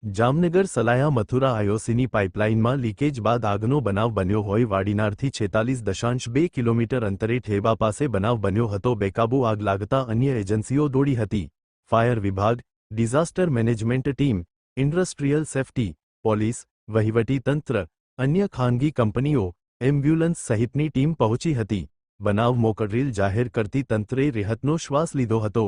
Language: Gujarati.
જામનગર સલાયા મથુરા આઈઓસીની પાઇપલાઇનમાં લીકેજ બાદ આગનો બનાવ બન્યો હોય વાડીનારથી 46.2 કિલોમીટર અંતરે ઠેબા પાસે બનાવ બન્યો હતો। બેકાબૂ આગ લાગતા અન્ય એજન્સીઓ દોડી હતી। ફાયર વિભાગ, disaster management team, industrial safety, police, વહીવટી તંત્ર, અન્ય ખાનગી કંપનીઓ, એમ્બ્યુલન્સ સહિતની ટીમ પહોંચી હતી। બનાવ મોકડ્રીલ જાહેર કરતી તંત્રે રાહતનો શ્વાસ લીધો હતો।